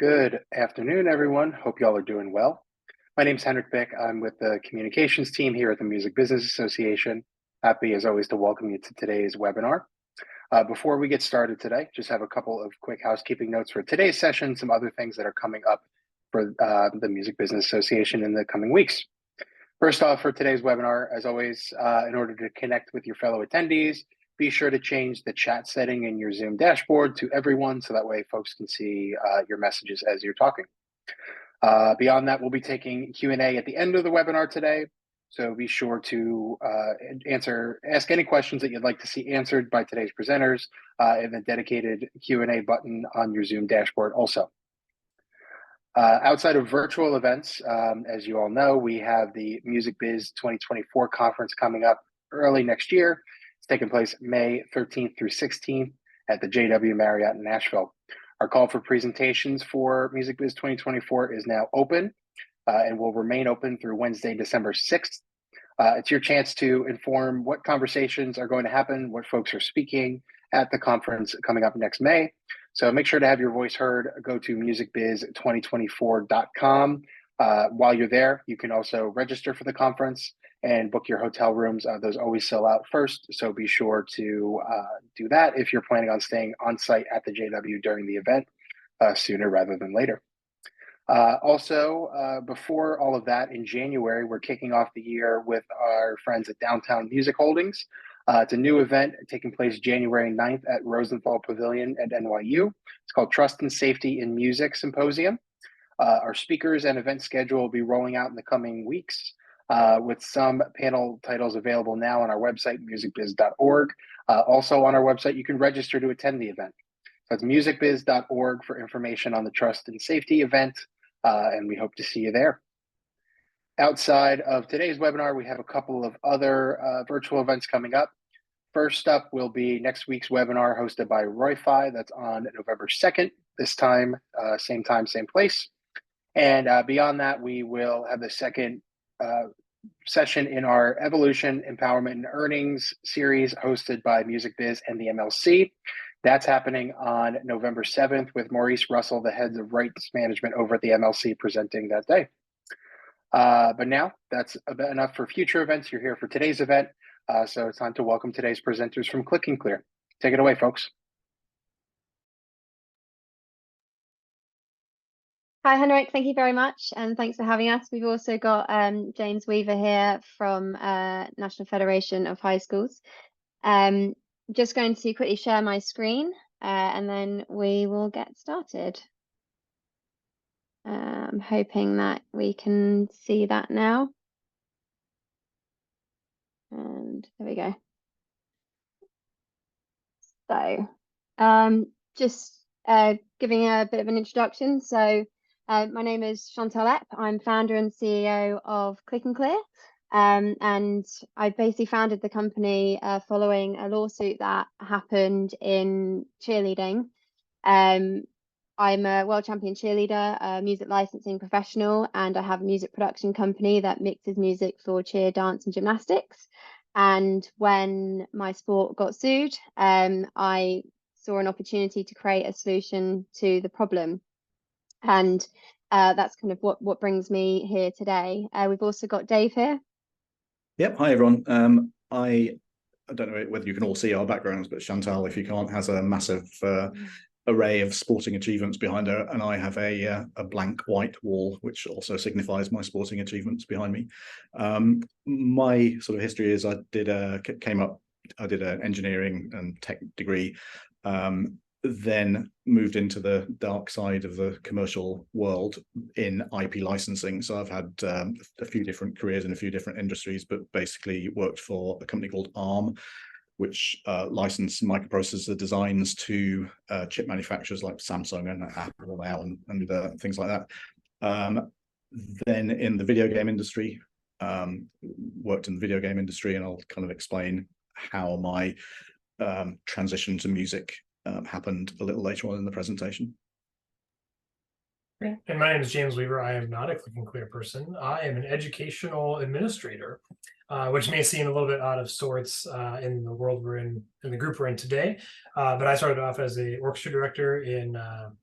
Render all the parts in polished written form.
Good afternoon, everyone. Hope y'all are doing well. My name's Henrik Bick. I'm with the communications team here at the Music Business Association. Happy, as always, to welcome you to today's webinar. Before we get started today, just have a couple of quick housekeeping notes for today's session, some other things that are coming up for the Music Business Association in the coming weeks. First off, for today's webinar, as always, in order to connect with your fellow attendees, be sure to change the chat setting in your Zoom dashboard to everyone, so that way folks can see your messages as you're talking. Beyond that, we'll be taking Q&A at the end of the webinar today. So be sure to ask any questions that you'd like to see answered by today's presenters in the dedicated Q&A button on your Zoom dashboard also. Outside of virtual events, as you all know, we have the Music Biz 2024 conference coming up early next year. It's taking place May 13th through 16th at the JW Marriott in Nashville. Our call for presentations for Music Biz 2024 is now open and will remain open through Wednesday, December 6th. It's your chance to inform what conversations are going to happen, what folks are speaking at the conference coming up next May. So make sure to have your voice heard. Go to musicbiz2024.com. While you're there, you can also register for the conference and book your hotel rooms. Those always sell out first, so be sure to do that if you're planning on staying on site at the JW during the event sooner rather than later. Before all of that, in January, we're kicking off the year with our friends at Downtown Music Holdings. It's a new event taking place January 9th at Rosenthal Pavilion at NYU. It's called Trust and Safety in Music Symposium. Our speakers and event schedule will be rolling out in the coming weeks with some panel titles available now on our website, musicbiz.org. Also on our website, you can register to attend the event. That's musicbiz.org for information on the Trust and Safety event, and we hope to see you there. Outside of today's webinar, we have a couple of other virtual events coming up. First up will be next week's webinar hosted by Roy-Fi. That's on November 2nd, this time, same place. And beyond that, we will have the second session in our Evolution, Empowerment, and Earnings series hosted by Music Biz and the MLC. That's happening on November 7th with Maurice Russell, the heads of rights management over at the MLC, presenting that day. But now that's enough for future events. You're here for today's event. So it's time to welcome today's presenters from Click and Clear. Take it away, folks. Hi, Henrik. Thank you very much, and thanks for having us. We've also got James Weaver here from National Federation of High Schools. Just going to quickly share my screen, and then we will get started. I'm hoping that we can see that now. And there we go. So, just giving a bit of an introduction. So, my name is Chantal Epp. I'm founder and CEO of Click and Clear. And I basically founded the company following a lawsuit that happened in cheerleading. I'm a world champion cheerleader, a music licensing professional, and I have a music production company that mixes music for cheer, dance, and gymnastics. And when my sport got sued, I saw an opportunity to create a solution to the problem. And that's kind of what brings me here today. We've also got Dave here. Yep. Hi, everyone. I don't know whether you can all see our backgrounds, but Chantal, if you can't, has a massive array of sporting achievements behind her, and I have a blank white wall, which also signifies my sporting achievements behind me. My sort of history is I did an engineering and tech degree, then moved into the dark side of the commercial world in IP licensing. So I've had a few different careers in a few different industries, but basically worked for a company called ARM, which licensed microprocessor designs to chip manufacturers like Samsung and Apple now and things like that. Then in the video game industry, worked in the video game industry, and I'll kind of explain how my transition to music happened a little later on in the presentation. Great. And my name is James Weaver. I am not a Click and Clear person. I am an educational administrator, which may seem a little bit out of sorts in the world we're in the group we're in today. But I started off as a orchestra director in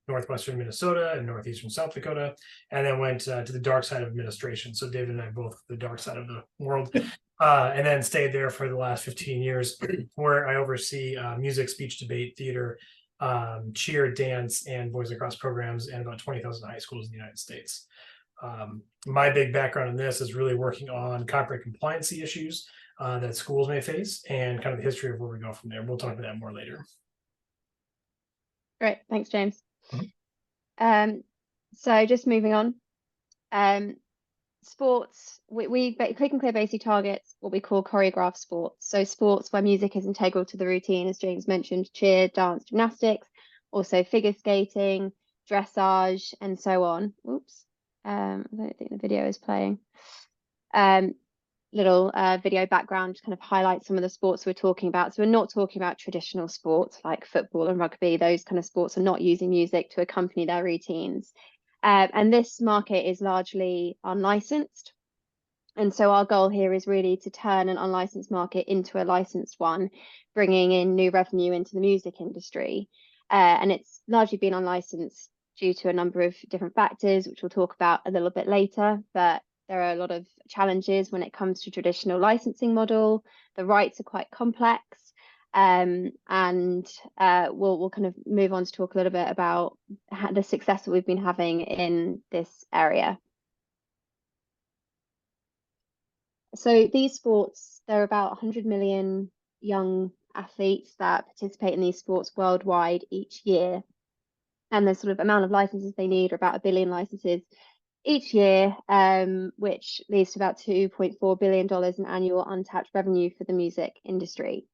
northwestern Minnesota and northeastern South Dakota, and then went to the dark side of administration. So David and I both the dark side of the world. And then stayed there for the last 15 years, where I oversee music, speech, debate, theater, cheer, dance, and Boys Across programs in about 20,000 high schools in the United States. My big background in this is really working on copyright compliancy issues that schools may face, and kind of the history of where we go from there. We'll talk about that more later. Great, thanks, James. So just moving on. Sports, we Click and Clear basically targets what we call choreographed sports. So sports where music is integral to the routine, as James mentioned, cheer, dance, gymnastics, also figure skating, dressage, and so on. Oops, I don't think the video is playing. Little video background to kind of highlight some of the sports we're talking about. So we're not talking about traditional sports like football and rugby. Those kind of sports are not using music to accompany their routines. And this market is largely unlicensed. And so our goal here is really to turn an unlicensed market into a licensed one, bringing in new revenue into the music industry. And it's largely been unlicensed due to a number of different factors, which we'll talk about a little bit later. But there are a lot of challenges when it comes to traditional licensing model. The rights are quite complex. And we'll kind of move on to talk a little bit about the success that we've been having in this area. So these sports, there are about 100 million young athletes that participate in these sports worldwide each year. And the sort of amount of licenses they need are about 1 billion licenses each year, which leads to about $2.4 billion in annual untapped revenue for the music industry.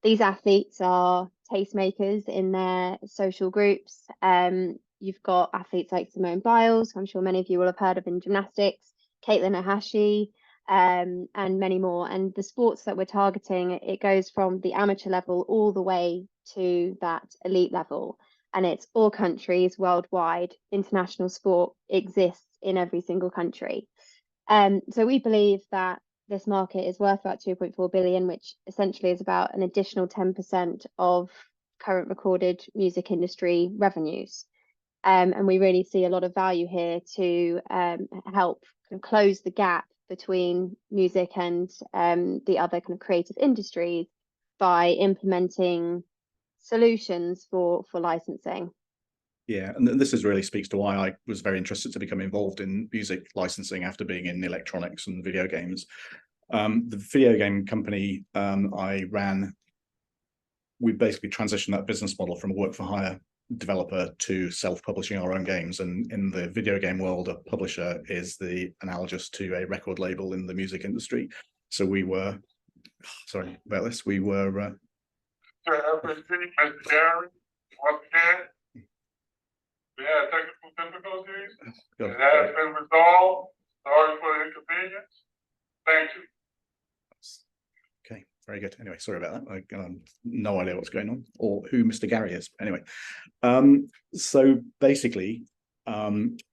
These athletes are tastemakers in their social groups. You've got athletes like Simone Biles, who I'm sure many of you will have heard of in gymnastics, Caitlin Ohashi, and many more. And the sports that we're targeting, it goes from the amateur level all the way to that elite level. And it's all countries worldwide. International sport exists in every single country. So we believe that this market is worth about 2.4 billion, which essentially is about an additional 10% of current recorded music industry revenues. And we really see a lot of value here to help kind of close the gap between music and the other kind of creative industries by implementing solutions for licensing. Yeah, and this really speaks to why I was very interested to become involved in music licensing after being in electronics and video games. The video game company I ran, we basically transitioned that business model from a work-for-hire developer to self-publishing our own games. And in the video game world, a publisher is the analogous to a record label in the music industry. So we were, sorry about this, we were... We had technical difficulties. It has been resolved. Sorry for the inconvenience. Thank you. Okay, very good. Anyway, sorry about that. I have no idea what's going on or who Mr. Gary is. Anyway, so basically,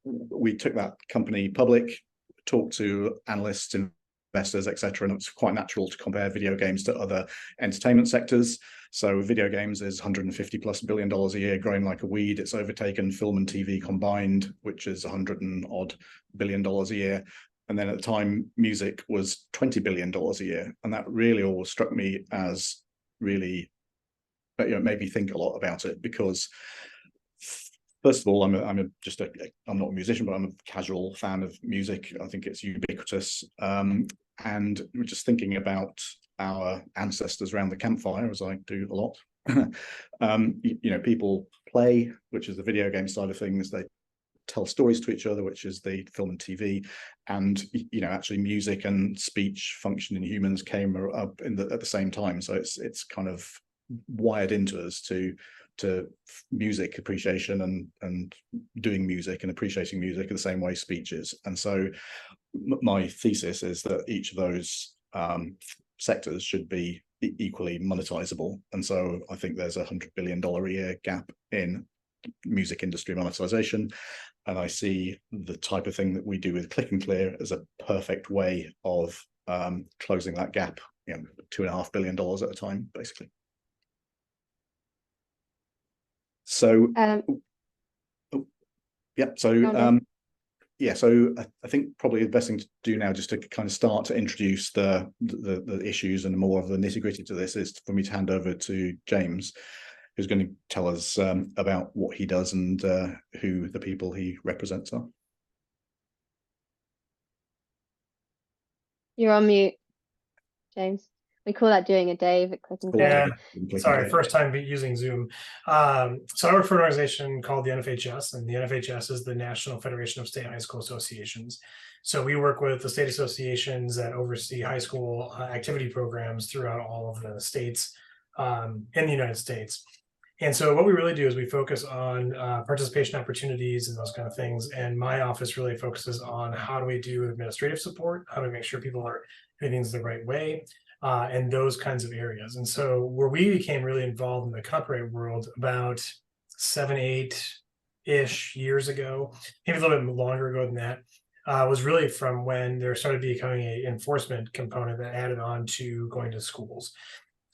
we took that company public, talked to analysts, investors, etc., and it's quite natural to compare video games to other entertainment sectors. So video games is $150+ billion a year, growing like a weed. It's overtaken film and TV combined, which is $100-odd billion a year. And then at the time, music was $20 billion a year. And that really all struck me as really, made me think a lot about it, because first of all, I'm not a musician, but I'm a casual fan of music. I think it's ubiquitous. And we're just thinking about our ancestors around the campfire, as I do a lot. People play, which is the video game side of things. They tell stories to each other, which is the film and TV. And actually, music and speech function in humans came up at the same time. So it's kind of wired into us to music appreciation and doing music and appreciating music in the same way speech is. And so my thesis is that each of those sectors should be equally monetizable. And so I think there's $100 billion a year gap in music industry monetization. And I see the type of thing that we do with Click and Clear as a perfect way of closing that gap, you know, $2.5 billion at a time, basically. So, so I think probably the best thing to do now, just to kind of start to introduce the issues and more of the nitty-gritty to this, is for me to hand over to James, who's going to tell us about what he does and who the people he represents are. You're on mute, James. We call that doing a Dave at Click and Clear. Yeah, sorry, first time using Zoom. So I work for an organization called the NFHS, and the NFHS is the National Federation of State High School Associations. So we work with the state associations that oversee high school activity programs throughout all of the states in the United States. And so what we really do is we focus on participation opportunities and those kind of things. And my office really focuses on how do we do administrative support, how do we make sure people are doing things the right way, and those kinds of areas. And so where we became really involved in the copyright world about 7, 8-ish years ago, maybe a little bit longer ago than that, was really from when there started becoming an enforcement component that added on to going to schools.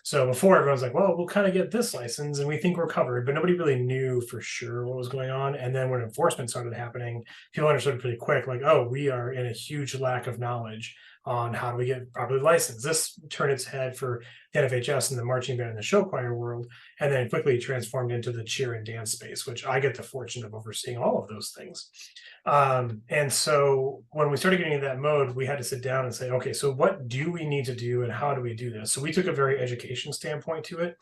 So before, everyone's like, well, we'll kind of get this license and we think we're covered, but nobody really knew for sure what was going on. And then when enforcement started happening, people understood pretty quick, like, oh, we are in a huge lack of knowledge on how do we get properly licensed. This turned its head for the NFHS and the marching band and the show choir world, and then quickly transformed into the cheer and dance space, which I get the fortune of overseeing all of those things. And so when we started getting into that mode, we had to sit down and say, okay, so what do we need to do and how do we do this? So we took a very education standpoint to it.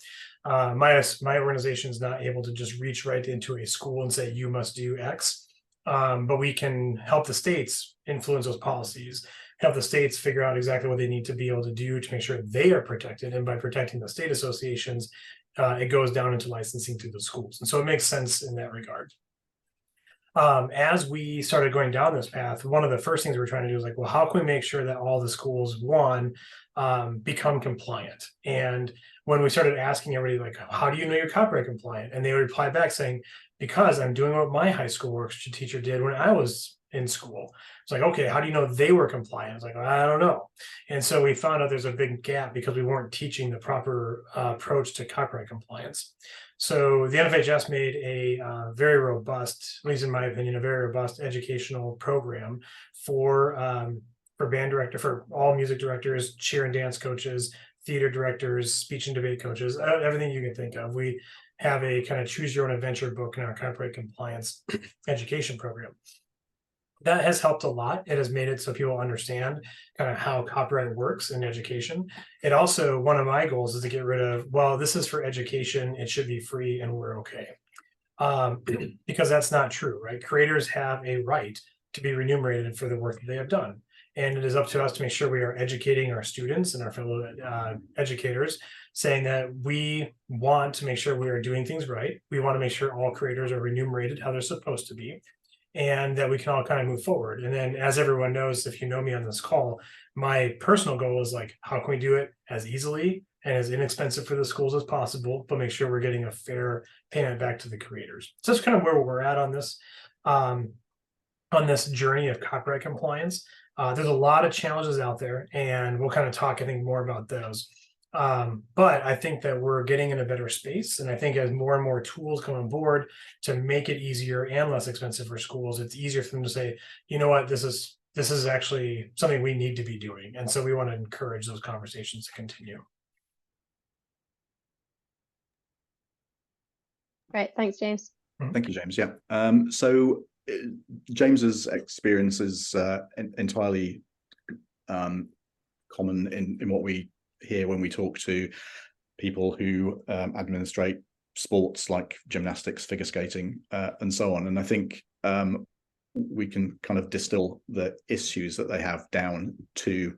My organization is not able to just reach right into a school and say, you must do X, but we can help the states influence those policies, help the states figure out exactly what they need to be able to do to make sure they are protected. And by protecting the state associations, it goes down into licensing to the schools. And so it makes sense in that regard. As we started going down this path, one of the first things we were trying to do was like, well, how can we make sure that all the schools, become compliant? And when we started asking everybody, like, how do you know you're copyright compliant? And they would reply back saying, because I'm doing what my high school worksheet teacher did when I was in school. It's like, okay, how do you know they were compliant? It's like, I don't know. And so we found out there's a big gap because we weren't teaching the proper approach to copyright compliance. So the NFHS made a very robust, at least in my opinion, a very robust educational program for band director, for all music directors, cheer and dance coaches, theater directors, speech and debate coaches, everything you can think of. We have a kind of choose your own adventure book in our copyright compliance education program. That has helped a lot. It has made it so people understand kind of how copyright works in education. It also, one of my goals is to get rid of, well, this is for education, it should be free and we're okay. Because that's not true, right? Creators have a right to be remunerated for the work that they have done. And it is up to us to make sure we are educating our students and our fellow educators, saying that we want to make sure we are doing things right. We want to make sure all creators are remunerated how they're supposed to be, and that we can all kind of move forward. And then, as everyone knows, if you know me on this call, my personal goal is like, how can we do it as easily and as inexpensive for the schools as possible, but make sure we're getting a fair payment back to the creators. So that's kind of where we're at on this journey of copyright compliance. There's a lot of challenges out there, and we'll kind of talk, I think, more about those. But I think that we're getting in a better space. And I think as more and more tools come on board to make it easier and less expensive for schools, it's easier for them to say, you know what, this is actually something we need to be doing. And so we want to encourage those conversations to continue. Great, thanks, James. Thank you, James. Yeah. So James's experience is entirely common in what we hear when we talk to people who administrate sports like gymnastics, figure skating, and so on. And I think we can kind of distill the issues that they have down to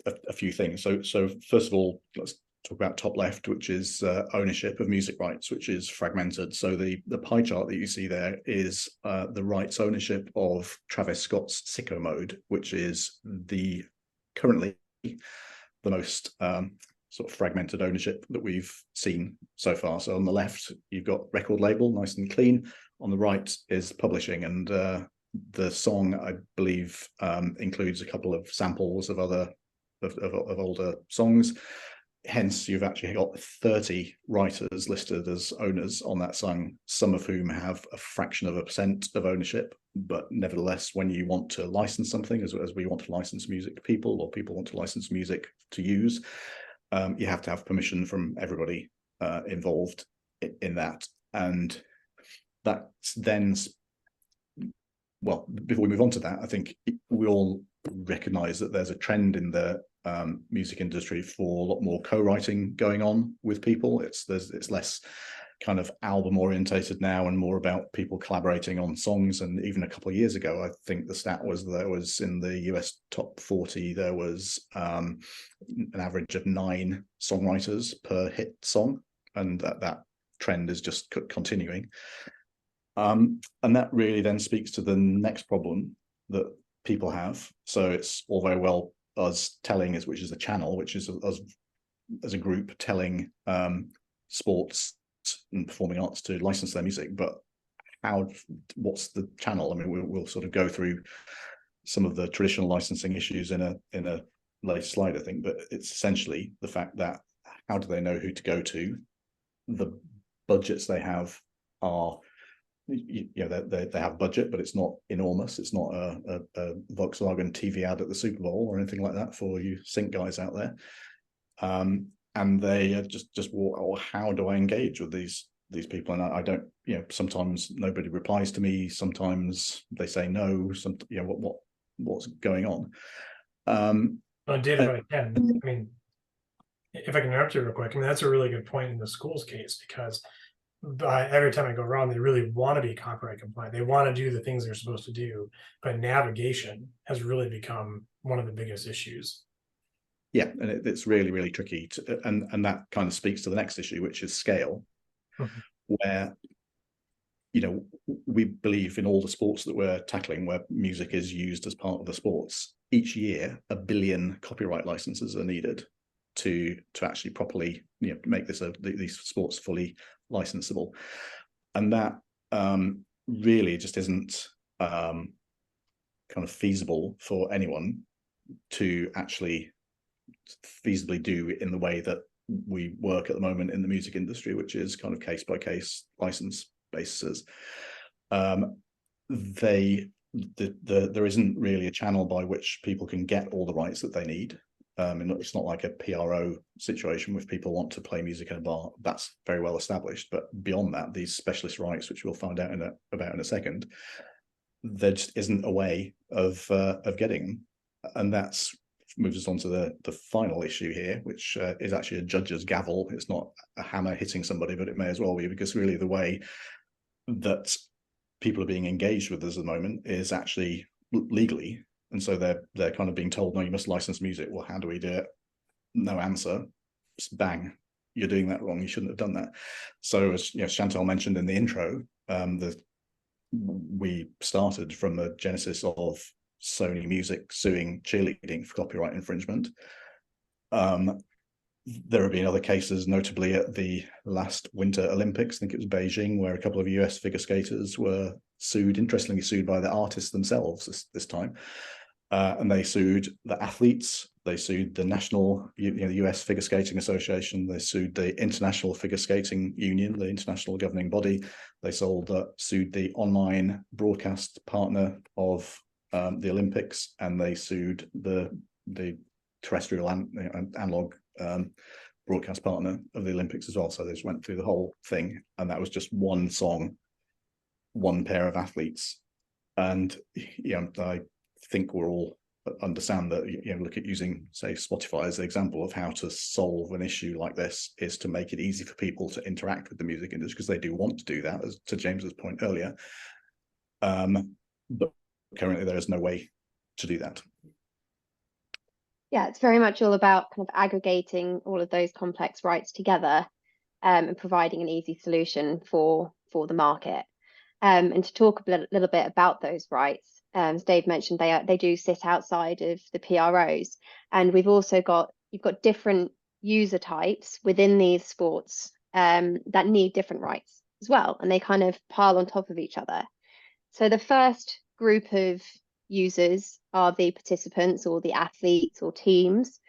a few things. So first of all, let's talk about top left, which is ownership of music rights, which is fragmented. So the pie chart that you see there is the rights ownership of Travis Scott's Sicko Mode, which is currently the most sort of fragmented ownership that we've seen so far. So on the left, you've got record label, nice and clean. On the right is publishing, and the song, I believe, includes a couple of samples of other of older songs. Hence, you've actually got 30 writers listed as owners on that song, some of whom have a fraction of a percent of ownership. But nevertheless, when you want to license something, as we want to license music to people, or people want to license music to use, you have to have permission from everybody involved in that. And that then, well, before we move on to that, I think we all recognize that there's a trend in the music industry for a lot more co-writing going on with people. It's less kind of album orientated now and more about people collaborating on songs. And even a couple of years ago, I think the stat was there was in the US top 40, there was an average of 9 songwriters per hit song, and that trend is just continuing. And that really then speaks to the next problem that people have. So it's all very well us telling, which is a channel, which is us as a group telling sports and performing arts to license their music, but what's the channel? I mean, we'll sort of go through some of the traditional licensing issues in a later slide, I think, but it's essentially the fact that how do they know who to go to? The budgets they have are, you know, they have budget, but it's not enormous. It's not a Volkswagen TV ad at the Super Bowl or anything like that for you sync guys out there. And they just well, how do I engage with these people? And I don't, you know, sometimes nobody replies to me. Sometimes they say no. You know, what's going on? David, if I can, I mean, if I can interrupt you real quick, I mean, that's a really good point in the school's case, because every time I go around, they really want to be copyright compliant. They want to do the things they're supposed to do, but navigation has really become one of the biggest issues. Yeah, and it's really, really tricky and that kind of speaks to the next issue, which is scale. Where, you know, we believe in all the sports that we're tackling where music is used as part of the sports, each year 1 billion copyright licenses are needed to actually properly, you know, make these sports fully licensable. And that really just isn't kind of feasible for anyone to actually feasibly do in the way that we work at the moment in the music industry, which is kind of case by case license basis. There isn't really a channel by which people can get all the rights that they need. And it's not like a PRO situation where if people want to play music in a bar, that's very well established. But beyond that, these specialist rights, which we'll find out about in a second, there just isn't a way of getting them. And that's moves us on to the final issue here, which is actually a judge's gavel. It's not a hammer hitting somebody, but it may as well be, because really the way that people are being engaged with us at the moment is actually legally. And so they're kind of being told, no, you must license music. Well, how do we do it? No answer. Just bang, you're doing that wrong. You shouldn't have done that. So as you know, Chantal mentioned in the intro, we started from the genesis of Sony Music suing cheerleading for copyright infringement. There have been other cases, notably at the last Winter Olympics, I think it was Beijing, where a couple of US figure skaters were sued, interestingly sued by the artists themselves this time. And they sued the athletes, they sued the national, the US Figure Skating Association, they sued the International Figure Skating Union, the international governing body. They sued the online broadcast partner of the Olympics, and they sued the terrestrial analog broadcast partner of the Olympics as well. So they just went through the whole thing, and that was just one song, one pair of athletes. And I think we're all understand that, look at using, say, Spotify as an example of how to solve an issue like this is to make it easy for people to interact with the music industry, because they do want to do that, as to James's point earlier. But currently there is no way to do that. Yeah, it's very much all about kind of aggregating all of those complex rights together and providing an easy solution for the market. And to talk a little bit about those rights, as Dave mentioned, they do sit outside of the PROs, and you've got different user types within these sports that need different rights as well, and they kind of pile on top of each other. So the first group of users are the participants or the athletes or teams,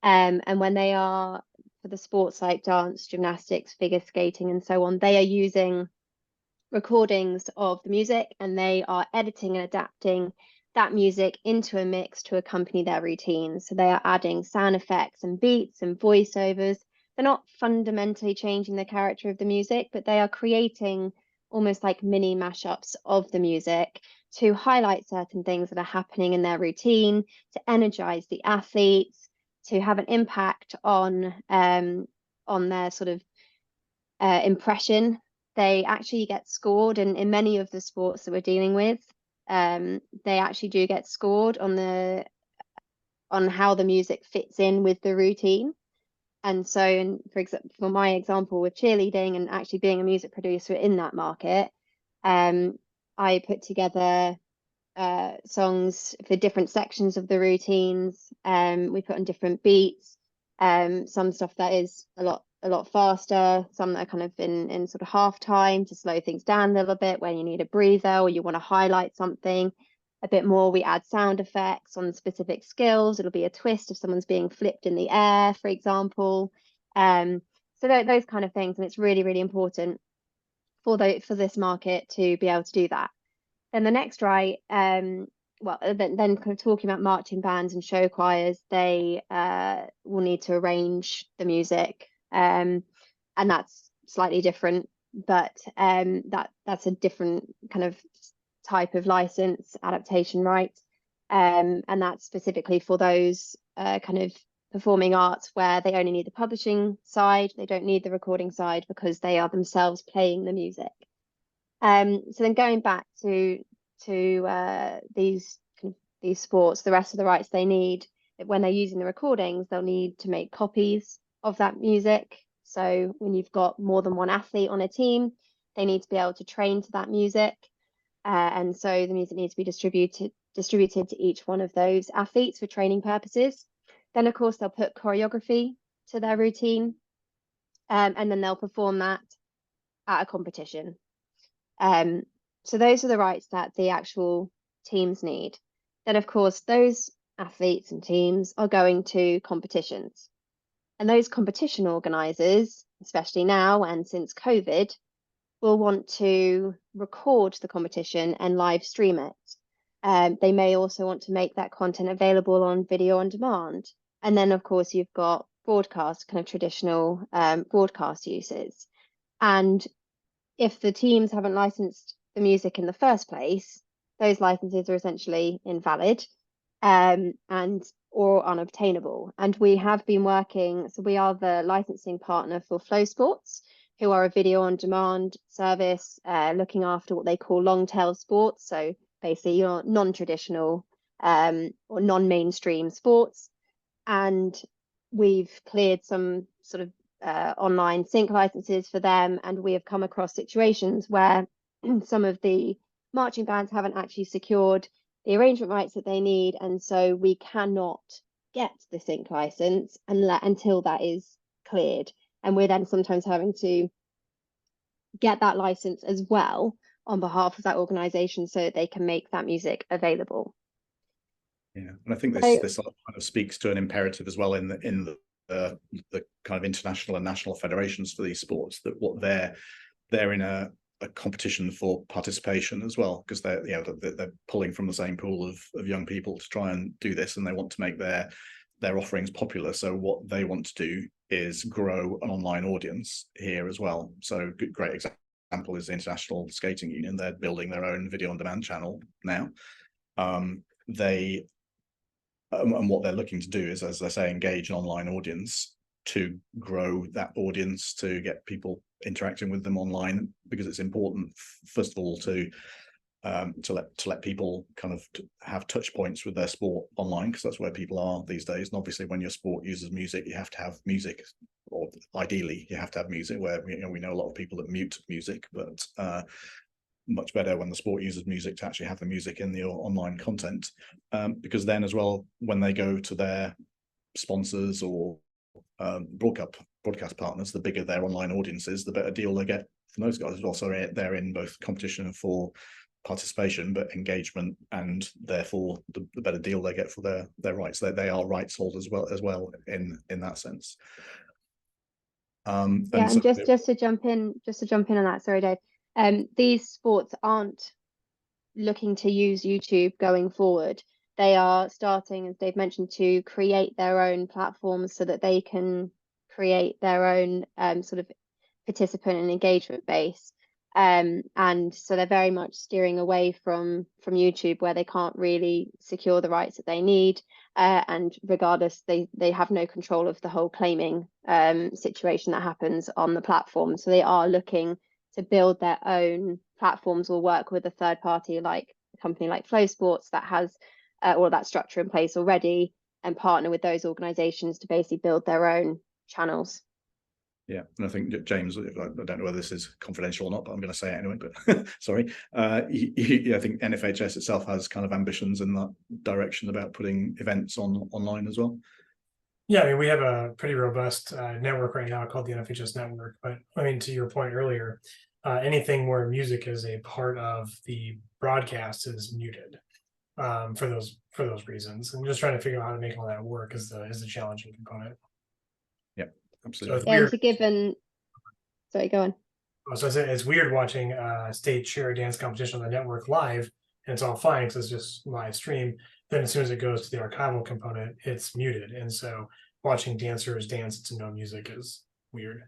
and when they are for the sports like dance, gymnastics, figure skating, and so on, they are using recordings of the music, and they are editing and adapting that music into a mix to accompany their routines. So they are adding sound effects and beats and voiceovers. They're not fundamentally changing the character of the music, but they are creating almost like mini mashups of the music to highlight certain things that are happening in their routine, to energize the athletes, to have an impact on their sort of impression. They actually get scored in many of the sports that we're dealing with. They actually do get scored on how the music fits in with the routine. And so, for example, for my example with cheerleading and actually being a music producer in that market, I put together songs for different sections of the routines. We put on different beats, some stuff that is a lot faster, some that are kind of in sort of half time to slow things down a little bit when you need a breather or you want to highlight something a bit more. We add sound effects on specific skills. It'll be a twist if someone's being flipped in the air, for example. So those kind of things, and it's really, really important for this market to be able to do that. Then the next right, then kind of talking about marching bands and show choirs, they will need to arrange the music, and that's slightly different, but that's a different kind of type of license adaptation right, and that's specifically for those kind of performing arts where they only need the publishing side, they don't need the recording side because they are themselves playing the music. So then going back to these sports, the rest of the rights they need, when they're using the recordings, they'll need to make copies of that music. So when you've got more than one athlete on a team, they need to be able to train to that music. And so the music needs to be distributed to each one of those athletes for training purposes. Then, of course, they'll put choreography to their routine, and then they'll perform that at a competition. So those are the rights that the actual teams need. Then, of course, those athletes and teams are going to competitions. And those competition organisers, especially now and since COVID, will want to record the competition and live stream it. They may also want to make that content available on video on demand. And then, of course, you've got broadcast, kind of traditional broadcast uses. And if the teams haven't licensed the music in the first place, those licenses are essentially invalid or unobtainable. And we have been working, so we are the licensing partner for Flow Sports, who are a video on demand service looking after what they call long tail sports. So basically your non-traditional or non-mainstream sports. And we've cleared some sort of online sync licenses for them, and we have come across situations where some of the marching bands haven't actually secured the arrangement rights that they need, and so we cannot get the sync license until that is cleared, and we're then sometimes having to get that license as well on behalf of that organization so that they can make that music available. Yeah, and I think this kind of speaks to an imperative as well in the kind of international and national federations for these sports, that what they're in a competition for participation as well, because they're pulling from the same pool of young people to try and do this, and they want to make their offerings popular. So what they want to do is grow an online audience here as well. So great example is the International Skating Union. They're building their own video on demand channel now. And what they're looking to do is, as I say, engage an online audience to grow that audience, to get people interacting with them online, because it's important, first of all, to let people kind of have touch points with their sport online, because that's where people are these days. And obviously, when your sport uses music, you have to have music, or ideally, you have to have music. Where we know a lot of people that mute music, but much better when the sport uses music to actually have the music in the online content, because then as well, when they go to their sponsors or broadcast partners, the bigger their online audience is, the better deal they get from those guys as well. So they're in both competition for participation, but engagement, and therefore the better deal they get for their rights. They are rights holders as well in that sense. And so just to jump in on that, sorry, Dave. These sports aren't looking to use YouTube going forward. They are starting, as Dave mentioned, to create their own platforms so that they can create their own sort of participant and engagement base. And so they're very much steering away from YouTube, where they can't really secure the rights that they need. And regardless, they have no control of the whole claiming situation that happens on the platform. So they are looking to build their own platforms or work with a third party, like a company like Flow Sports, that has all that structure in place already, and partner with those organizations to basically build their own channels. Yeah, and I think James, I don't know whether this is confidential or not, but I'm going to say it anyway, but sorry. I think NFHS itself has kind of ambitions in that direction about putting events online as well. Yeah, I mean, we have a pretty robust network right now called the NFHS network. But I mean, to your point earlier, anything where music is a part of the broadcast is muted for those reasons. And just trying to figure out how to make all that work is the challenging component. Yeah, absolutely. So it's weird. Sorry, go on. So I said it's weird watching state cheer dance competition on the network live, and it's all fine because it's just live stream. Then as soon as it goes to the archival component, it's muted, and so watching dancers dance to no music is weird.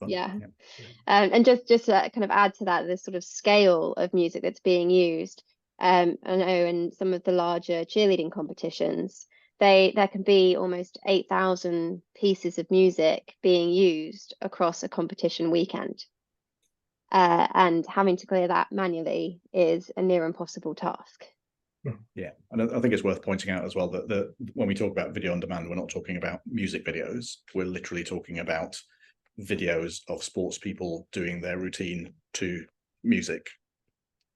Yeah. And just to kind of add to that, this sort of scale of music that's being used. I know in some of the larger cheerleading competitions, there can be almost 8,000 pieces of music being used across a competition weekend. And having to clear that manually is a near impossible task. Yeah, and I think it's worth pointing out as well that when we talk about video on demand, we're not talking about music videos. We're literally talking about videos of sports people doing their routine to music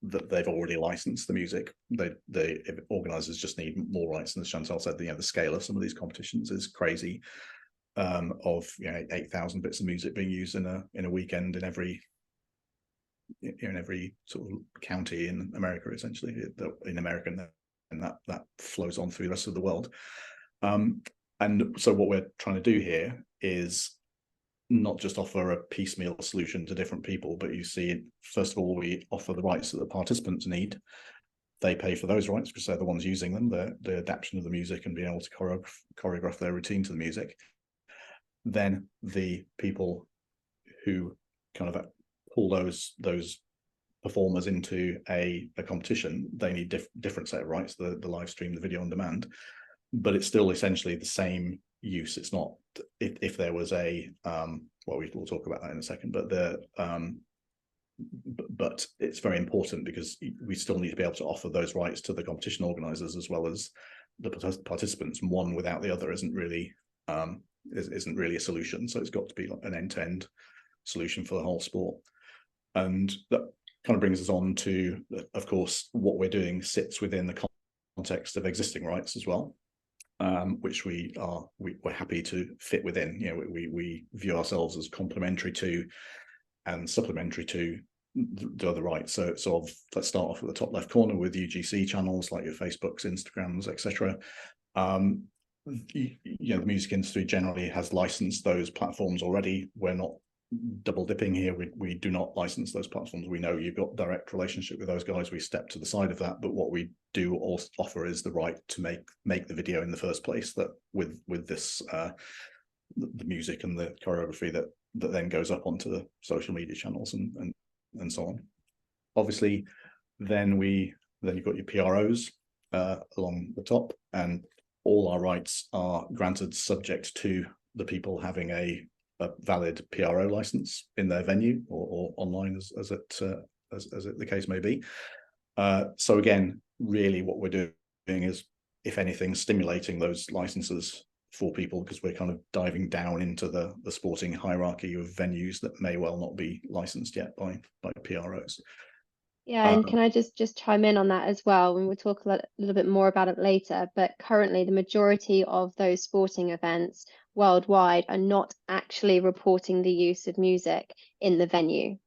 that they've already licensed the music. The organizers just need more rights. And as Chantal said, the scale of some of these competitions is crazy. Of 8,000 bits of music being used in a weekend in every sort of county in America, essentially in America, and that flows on through the rest of the world. And so what we're trying to do here is not just offer a piecemeal solution to different people, but you see, first of all, we offer the rights that the participants need. They pay for those rights because they're the ones using them, the adaptation of the music and being able to choreograph their routine to the music. Then the people who kind of pull those performers into a competition, they need different set of rights, the live stream, the video on demand, but it's still essentially the same use. It's not, if there was a well, we'll talk about that in a second, but it's very important because we still need to be able to offer those rights to the competition organizers as well as the participants. One without the other isn't really a solution. So it's got to be like an end-to-end solution for the whole sport. And that kind of brings us on to, of course, what we're doing sits within the context of existing rights as well, which we're happy to fit within. We view ourselves as complementary to and supplementary to the other rights. So let's start off at the top left corner with UGC channels like your Facebooks, Instagrams, etc. The music industry generally has licensed those platforms already. We're not double dipping here. We do not license those platforms. We know you've got direct relationship with those guys. We step to the side of that, but what we do also offer is the right to make the video in the first place, that with this the music and the choreography that then goes up onto the social media channels and so on. Obviously, then you've got your PROs along the top, and all our rights are granted subject to the people having a valid PRO license in their venue or online, as the case may be. So again, really what we're doing is, if anything, stimulating those licenses for people, because we're kind of diving down into the sporting hierarchy of venues that may well not be licensed yet by PROs. Yeah, and can I just chime in on that as well? And we'll talk a little bit more about it later, but currently the majority of those sporting events worldwide are not actually reporting the use of music in the venue.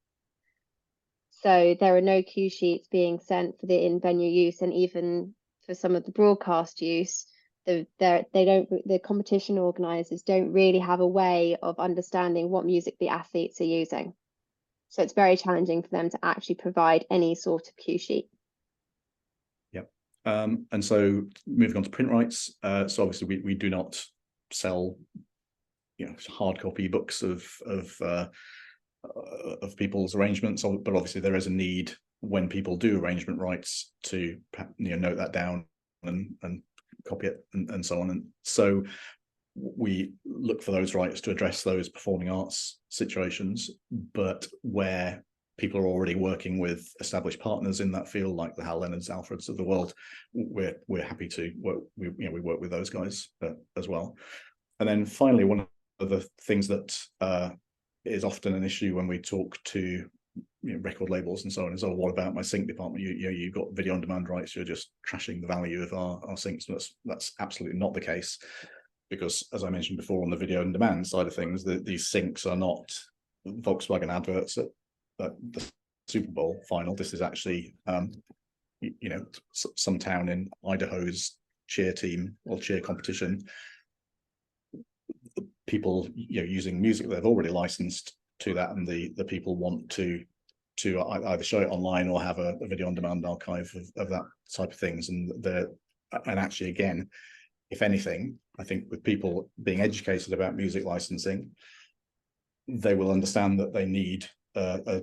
So there are no cue sheets being sent for the in-venue use, and even for some of the broadcast use, the competition organisers don't really have a way of understanding what music the athletes are using. So it's very challenging for them to actually provide any sort of cue sheet. Yep. And so moving on to print rights, so obviously we do not sell, hard copy books of people's arrangements, but obviously there is a need when people do arrangement rights to note that down and copy it and so on. And so we look for those rights to address those performing arts situations, but where people are already working with established partners in that field, like the Hal Leonards, Alfreds of the world, we're happy to work. We work with those guys as well. And then finally, one of the things that is often an issue when we talk to record labels and so on is, oh, what about my sync department? You've got video on demand rights. You're just trashing the value of our syncs. That's absolutely not the case, because as I mentioned before, on the video on demand side of things, these syncs are not Volkswagen adverts at the Super Bowl final. This is actually some town in Idaho's cheer team or cheer competition, people using music they've already licensed to that, and the people want to either show it online or have a video on demand archive of that type of things. And actually, again, if anything, I think with people being educated about music licensing, they will understand that they need a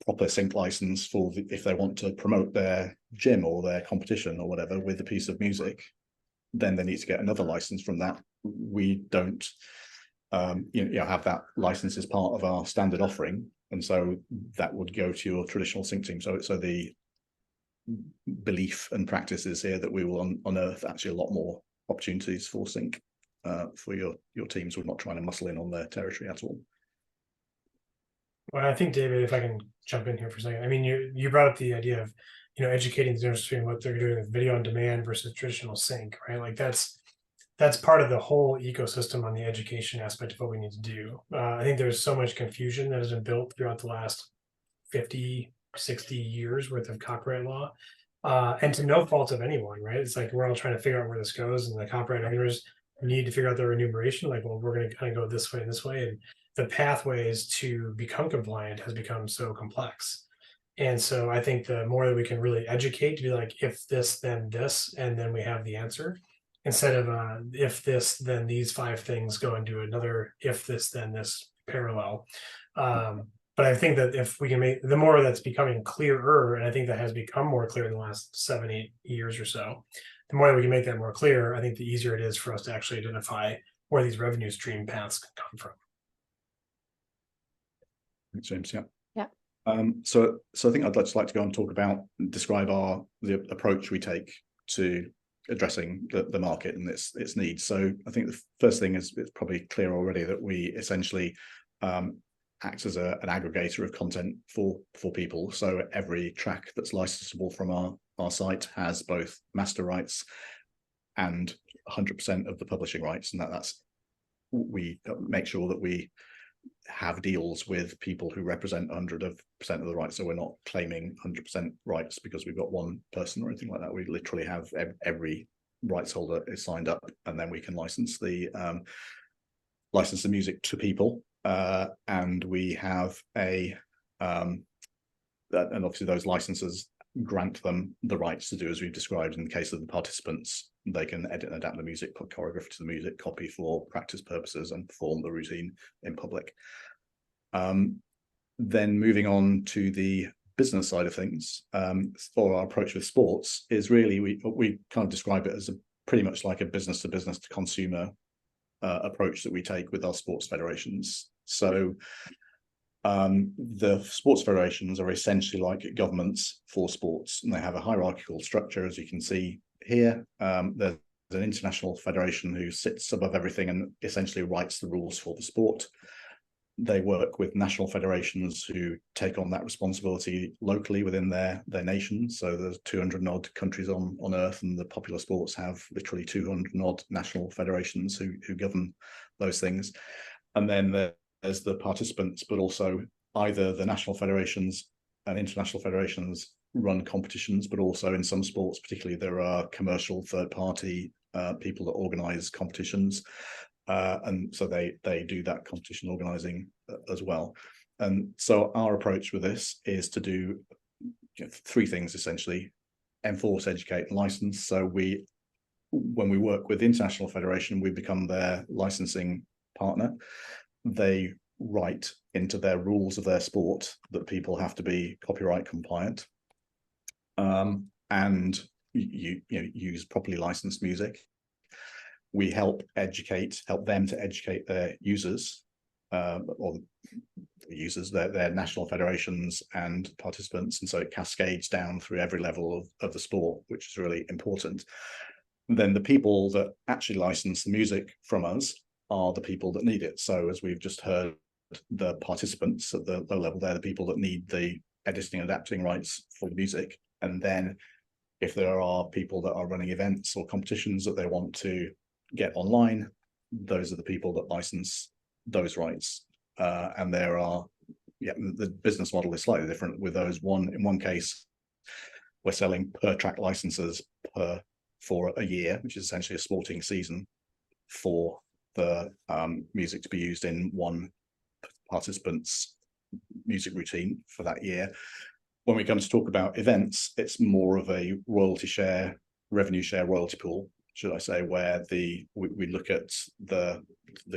proper sync license for if they want to promote their gym or their competition or whatever with a piece of music, then they need to get another license from that. We don't have that license as part of our standard offering, and so that would go to your traditional sync team. So the belief and practice is here that we will unearth actually a lot more opportunities for sync for your teams. We're not trying to muscle in on their territory at all. Well, I think, David, if I can jump in here for a second, I mean, you brought up the idea of educating the difference between what they're doing with video on demand versus traditional sync, right? Like that's part of the whole ecosystem on the education aspect of what we need to do. I think there's so much confusion that has been built throughout the last 50, 60 years worth of copyright law. And to no fault of anyone, right? It's like we're all trying to figure out where this goes, and the copyright owners need to figure out their remuneration. Like, well, we're going to kind of go this way and this way. And the pathways to become compliant has become so complex. And so I think the more that we can really educate to be like, if this, then this, and then we have the answer, instead of if this, then these 5 things go and do another if this, then this parallel. But I think that if we can make the more that's becoming clearer, and I think that has become more clear in the last 7-8 years or so, the more that we can make that more clear, I think the easier it is for us to actually identify where these revenue stream paths can come from. Thanks, James. Yeah. Yeah. So I think I'd just like to go and describe the approach we take to addressing the market and its needs. So I think the first thing is, it's probably clear already that we essentially act as an aggregator of content for people. So every track that's licensable from our site has both master rights and 100% of the publishing rights, and that's we make sure that we have deals with people who represent 100% of the rights. So we're not claiming 100% rights because we've got one person or anything like that. We literally have every rights holder is signed up, and then we can license the music to people. And we have and obviously those licenses grant them the rights to do as we've described. In the case of the participants, they can edit and adapt the music, put choreography to the music, copy for practice purposes, and perform the routine in public. Then moving on to the business side of things, for our approach with sports is really we kind of describe it as pretty much like a business to business to consumer approach that we take with our sports federations. So the sports federations are essentially like governments for sports, and they have a hierarchical structure, as you can see here. There's an international federation who sits above everything and essentially writes the rules for the sport. They work with national federations who take on that responsibility locally within their nation. So there's 200 and odd countries on Earth, and the popular sports have literally 200 and odd national federations who govern those things. And then there's the participants, but also either the national federations and international federations run competitions, but also in some sports, particularly, there are commercial third-party people that organize competitions. And so they do that competition organizing as well. And so our approach with this is to do three things, essentially: enforce, educate, and license. So when we work with the International Federation, we become their licensing partner. They write into their rules of their sport that people have to be copyright compliant, and use properly licensed music. We help them to educate their users, or the users, their national federations and participants, and so it cascades down through every level of the sport, which is really important. Then the people that actually license the music from us are the people that need it. So as we've just heard, the participants at the low level, they're the people that need the editing and adapting rights for the music. And then if there are people that are running events or competitions that they want to get online, those are the people that license those rights. And there are, the business model is slightly different with those. In one case, we're selling per track licenses for a year, which is essentially a sporting season, for the music to be used in one participant's music routine for that year. When we come to talk about events, it's more of a royalty share, revenue share royalty pool, should I say, where we look at the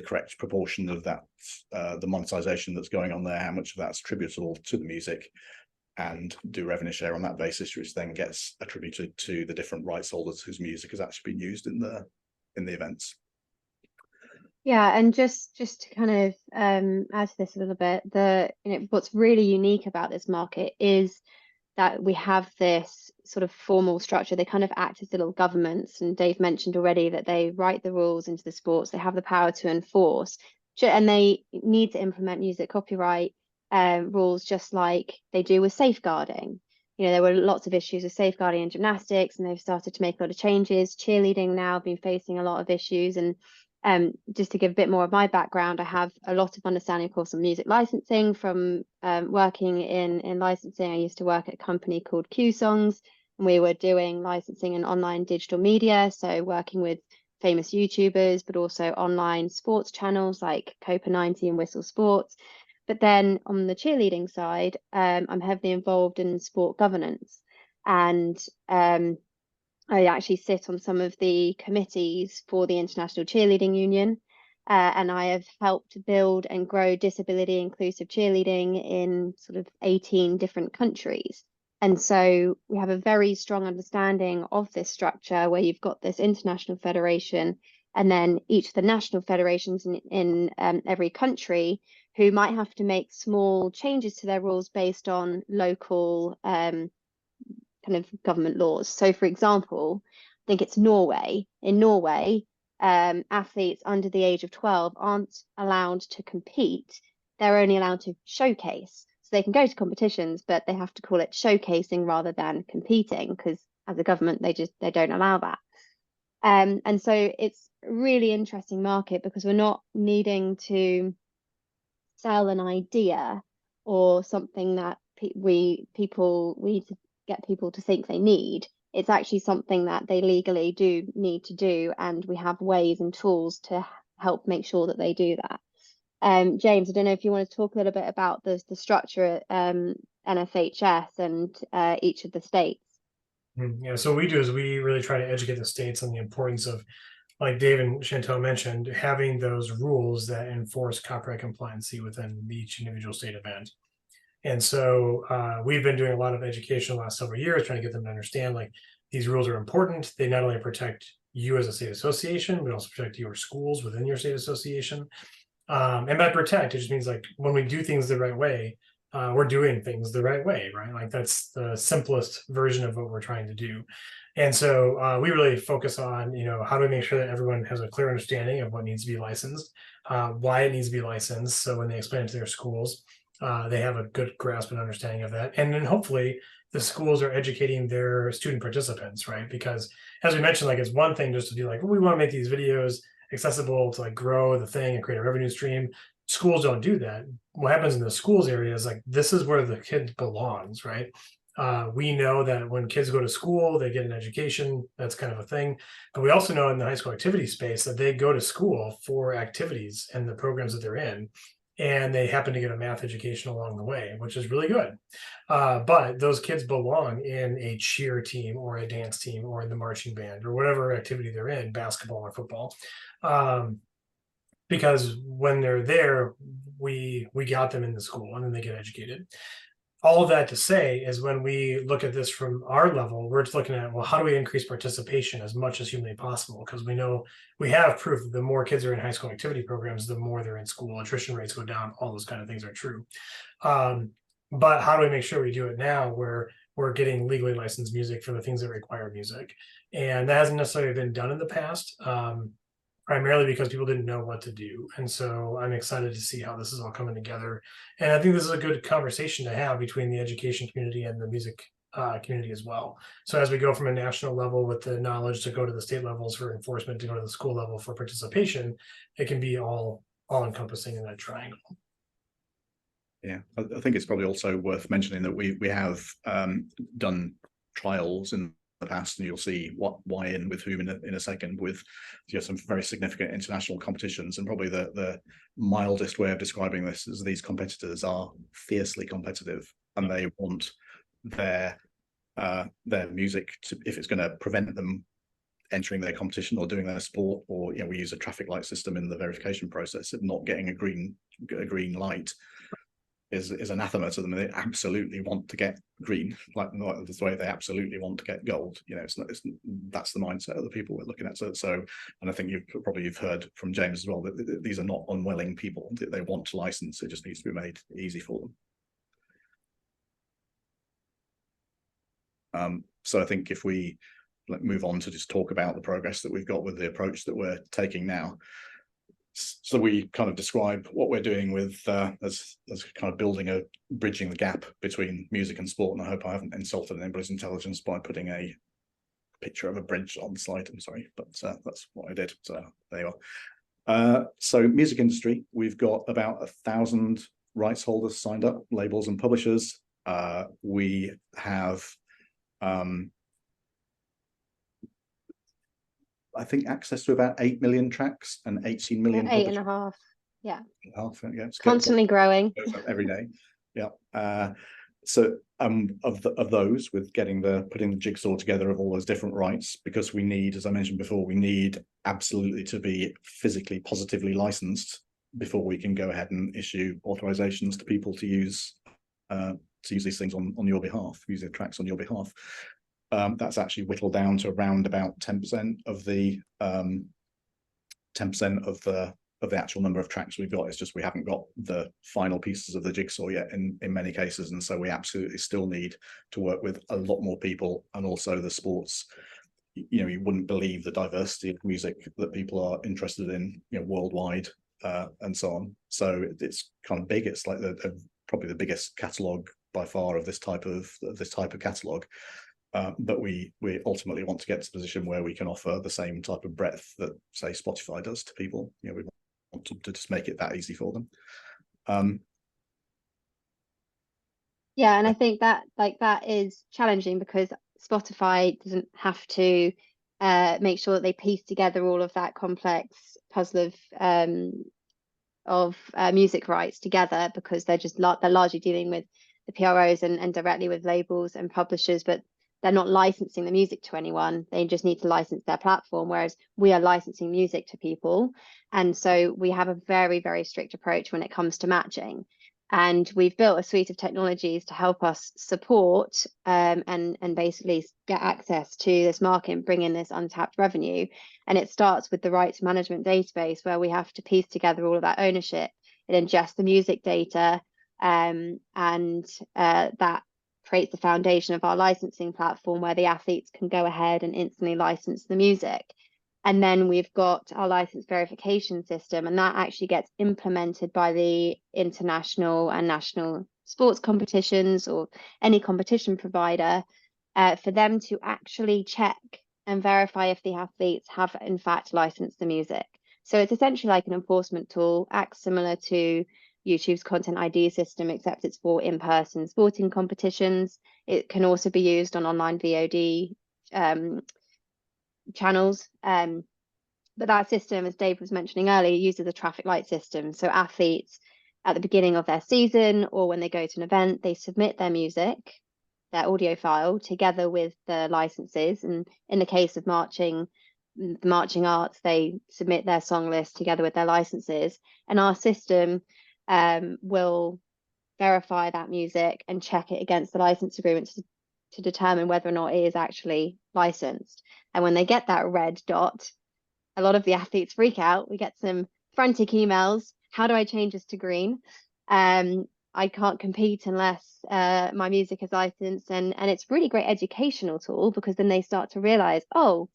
correct proportion of that, the monetization that's going on there, how much of that's attributable to the music, and do revenue share on that basis, which then gets attributed to the different rights holders whose music has actually been used in the events. Yeah, and just to kind of add to this a little bit, what's really unique about this market is that we have this sort of formal structure. They kind of act as little governments, and Dave mentioned already that they write the rules into the sports. They have the power to enforce, and they need to implement music copyright rules just like they do with safeguarding. There were lots of issues with safeguarding in gymnastics, and they've started to make a lot of changes. Cheerleading now been facing a lot of issues. And just to give a bit more of my background, I have a lot of understanding, of course, on music licensing from working in licensing. I used to work at a company called Q Songs, and we were doing licensing and online digital media. So working with famous YouTubers, but also online sports channels like Copa 90 and Whistle Sports. But then on the cheerleading side, I'm heavily involved in sport governance, and I actually sit on some of the committees for the International Cheerleading Union, and I have helped build and grow disability inclusive cheerleading in sort of 18 different countries. And so we have a very strong understanding of this structure, where you've got this international federation and then each of the national federations in every country, who might have to make small changes to their rules based on local kind of government laws. So for example, I think it's Norway. In Norway, athletes under the age of 12 aren't allowed to compete. They're only allowed to showcase. So they can go to competitions, but they have to call it showcasing rather than competing, because as a government, they don't allow that. And so it's a really interesting market, because we're not needing to sell an idea or something that we need to get people to think they need. It's actually something that they legally do need to do, and we have ways and tools to help make sure that they do that. James, I don't know if you want to talk a little bit about the structure at NFHS and each of the states. Yeah, so what we do is we really try to educate the states on the importance of, like Dave and Chantal mentioned, having those rules that enforce copyright compliancy within each individual state event. And so we've been doing a lot of education the last several years, trying to get them to understand, like, these rules are important. They not only protect you as a state association, but also protect your schools within your state association. And by protect, it just means, like, when we do things the right way, we're doing things the right way, right? Like, that's the simplest version of what we're trying to do. And so we really focus on, how do we make sure that everyone has a clear understanding of what needs to be licensed, why it needs to be licensed. So when they explain it to their schools, they have a good grasp and understanding of that. And then hopefully the schools are educating their student participants, right? Because as we mentioned, like, it's one thing just to be like, well, we want to make these videos accessible to like grow the thing and create a revenue stream. Schools don't do that. What happens in the schools area is like, this is where the kid belongs, right? We know that when kids go to school, they get an education. That's kind of a thing. But we also know in the high school activity space that they go to school for activities and the programs that they're in, and they happen to get a math education along the way, which is really good. But those kids belong in a cheer team or a dance team or in the marching band or whatever activity they're in, basketball or football. Because when they're there, we got them in the school and then they get educated. All of that to say is when we look at this from our level, we're just looking at, well, how do we increase participation as much as humanly possible? Because we know we have proof that the more kids are in high school activity programs, the more they're in school, attrition rates go down, all those kind of things are true. But how do we make sure we do it now where we're getting legally licensed music for the things that require music? And that hasn't necessarily been done in the past. Primarily because people didn't know what to do. And so I'm excited to see how this is all coming together. And I think this is a good conversation to have between the education community and the music community as well. So as we go from a national level with the knowledge to go to the state levels for enforcement, to go to the school level for participation, it can be all encompassing in that triangle. Yeah, I think it's probably also worth mentioning that we have done trials in the past, and you'll see why and with whom in a second, with some very significant international competitions. And probably the mildest way of describing this is these competitors are fiercely competitive, and they want their music to, if it's going to prevent them entering their competition or doing their sport, or we use a traffic light system in the verification process, of not getting a green light is anathema to them. They absolutely want to get green, like the way they absolutely want to get gold. That's the mindset of the people we're looking at. So, and I think you've heard from James as well that these are not unwilling people. They want to license. It just needs to be made easy for them. So I think if we move on to just talk about the progress that we've got with the approach that we're taking now. So we kind of describe what we're doing with as kind of bridging the gap between music and sport. And I hope I haven't insulted anybody's intelligence by putting a picture of a bridge on the slide. I'm sorry, but that's what I did. So there you are. So music industry, we've got about 1,000 rights holders signed up, labels and publishers. We have I think access to about 8 million tracks and 18 million. 8.5. Yeah. Half, yeah. It's constantly growing every day. Yeah. So of those, with putting the jigsaw together of all those different rights, because we need, as I mentioned before, we need absolutely to be physically positively licensed before we can go ahead and issue authorizations to people to use these things on your behalf, use their tracks on your behalf. That's actually whittled down to around about 10% of the 10% of the actual number of tracks we've got. It's just we haven't got the final pieces of the jigsaw yet in many cases, and so we absolutely still need to work with a lot more people, and also the sports. You wouldn't believe the diversity of music that people are interested in, worldwide, and so on. So it's kind of big. It's like probably the biggest catalog by far of this type of catalog. But we ultimately want to get to the position where we can offer the same type of breadth that, say, Spotify does to people. We want to just make it that easy for them. Yeah, and I think that that is challenging because Spotify doesn't have to make sure that they piece together all of that complex puzzle of music rights together, because they're largely dealing with the PROs and directly with labels and publishers, but they're not licensing the music to anyone. They just need to license their platform, whereas we are licensing music to people. And so we have a very, very strict approach when it comes to matching. And we've built a suite of technologies to help us support and basically get access to this market and bring in this untapped revenue. And it starts with the rights management database, where we have to piece together all of that ownership. It ingests the music data, and that creates the foundation of our licensing platform, where the athletes can go ahead and instantly license the music. And then we've got our license verification system, and that actually gets implemented by the international and national sports competitions or any competition provider for them to actually check and verify if the athletes have in fact licensed the music. So it's essentially like an enforcement tool, acts similar to YouTube's content ID system, except it's for in-person sporting competitions. It can also be used on online VOD channels. But that system, as Dave was mentioning earlier, uses a traffic light system. So athletes at the beginning of their season or when they go to an event, they submit their music, their audio file, together with the licenses. And in the case of the marching arts, they submit their song list together with their licenses. And our system will verify that music and check it against the license agreement to determine whether or not it is actually licensed. And when they get that red dot, a lot of the athletes freak out. We get some frantic emails. How do I change this to green? I can't compete unless my music is licensed. And it's really great educational tool, because then they start to realize, oh,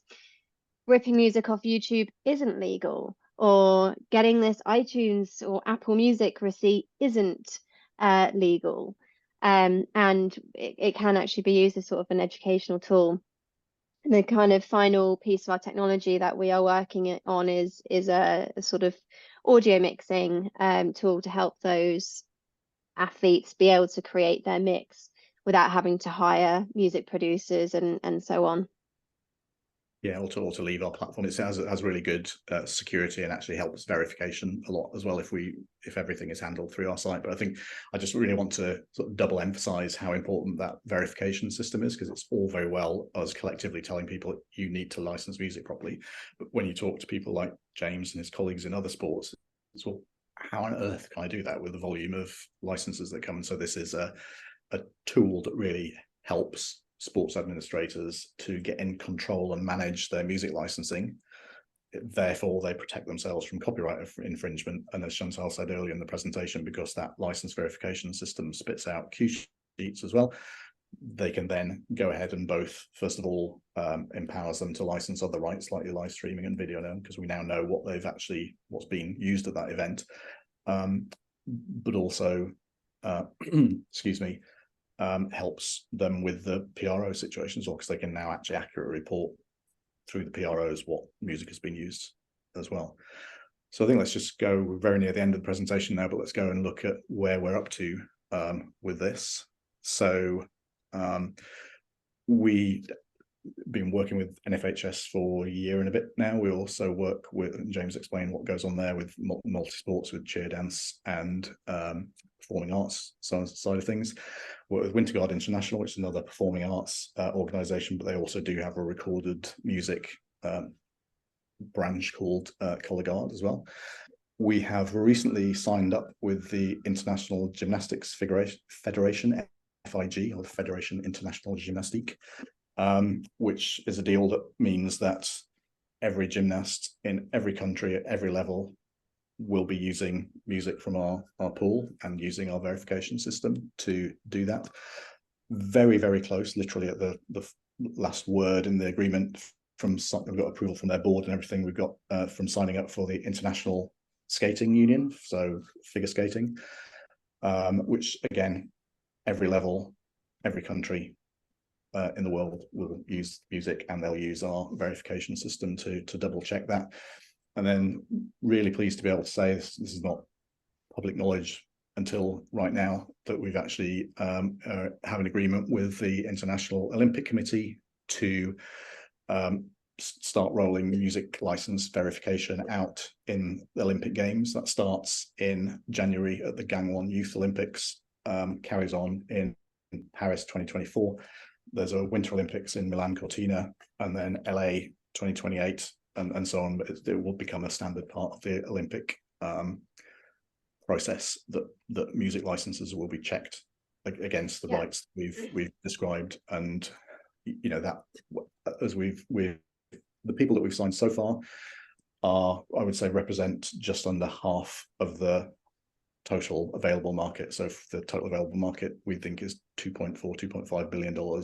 ripping music off YouTube isn't legal, or getting this iTunes or Apple Music receipt isn't legal. And it can actually be used as sort of an educational tool. The kind of final piece of our technology that we are working on is a sort of audio mixing tool to help those athletes be able to create their mix without having to hire music producers and so on. Yeah, or to leave our platform. It has really good security, and actually helps verification a lot as well if everything is handled through our site. But I think I just really want to sort of double emphasize how important that verification system is, because it's all very well us collectively telling people you need to license music properly, but when you talk to people like James and his colleagues in other sports, it's, well, how on earth can I do that with the volume of licenses that come? And so this is a tool that really helps sports administrators to get in control and manage their music licensing. Therefore, they protect themselves from copyright infringement. And as Chantal said earlier in the presentation, because that license verification system spits out cue sheets as well, they can then go ahead and both, first of all, empowers them to license other rights like your live streaming and video now, because we now know what's being used at that event, but also excuse me, helps them with the PRO situations, or because they can now actually accurately report through the PROs what music has been used as well. So I think let's just go, we're very near the end of the presentation now, but let's go and look at where we're up to with this. So we've been working with NFHS for a year and a bit now. We also work with, and James explained what goes on there with multi-sports, with cheer dance and performing arts side of things. Work with Winterguard International, which is another performing arts organisation, but they also do have a recorded music branch called Colour Guard as well. We have recently signed up with the International Gymnastics Federation, FIG, or the Fédération Internationale Gymnastique, which is a deal that means that every gymnast in every country at every level will be using music from our pool and using our verification system to do that. Very, very close, literally at the last word in the agreement. We've got approval from their board and everything. We've got from signing up for the International Skating Union, so figure skating, which again, every level, every country in the world will use music, and they'll use our verification system to double check that. And then really pleased to be able to say this is not public knowledge until right now, that we've actually have an agreement with the International Olympic Committee to start rolling music license verification out in the Olympic Games. That starts in January at the Gangwon Youth Olympics, carries on in Paris 2024. There's a Winter Olympics in Milan Cortina, and then LA 2028, and so on. But it will become a standard part of the Olympic process that music licenses will be checked against the rights we've described. And you know, that as the people that we've signed so far are, I would say, represent just under half of the total available market. So if the total available market we think is $2.5 billion,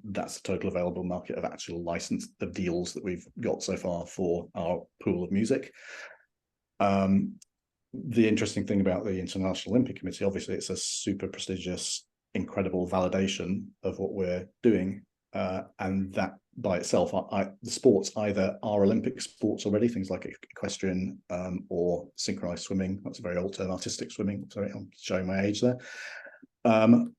that's the total available market of actual license of deals that we've got so far for our pool of music. The interesting thing about the International Olympic Committee, obviously it's a super prestigious, incredible validation of what we're doing, and that by itself. The sports either are Olympic sports already, things like equestrian or synchronized swimming. That's a very old term, artistic swimming. Sorry, I'm showing my age there. And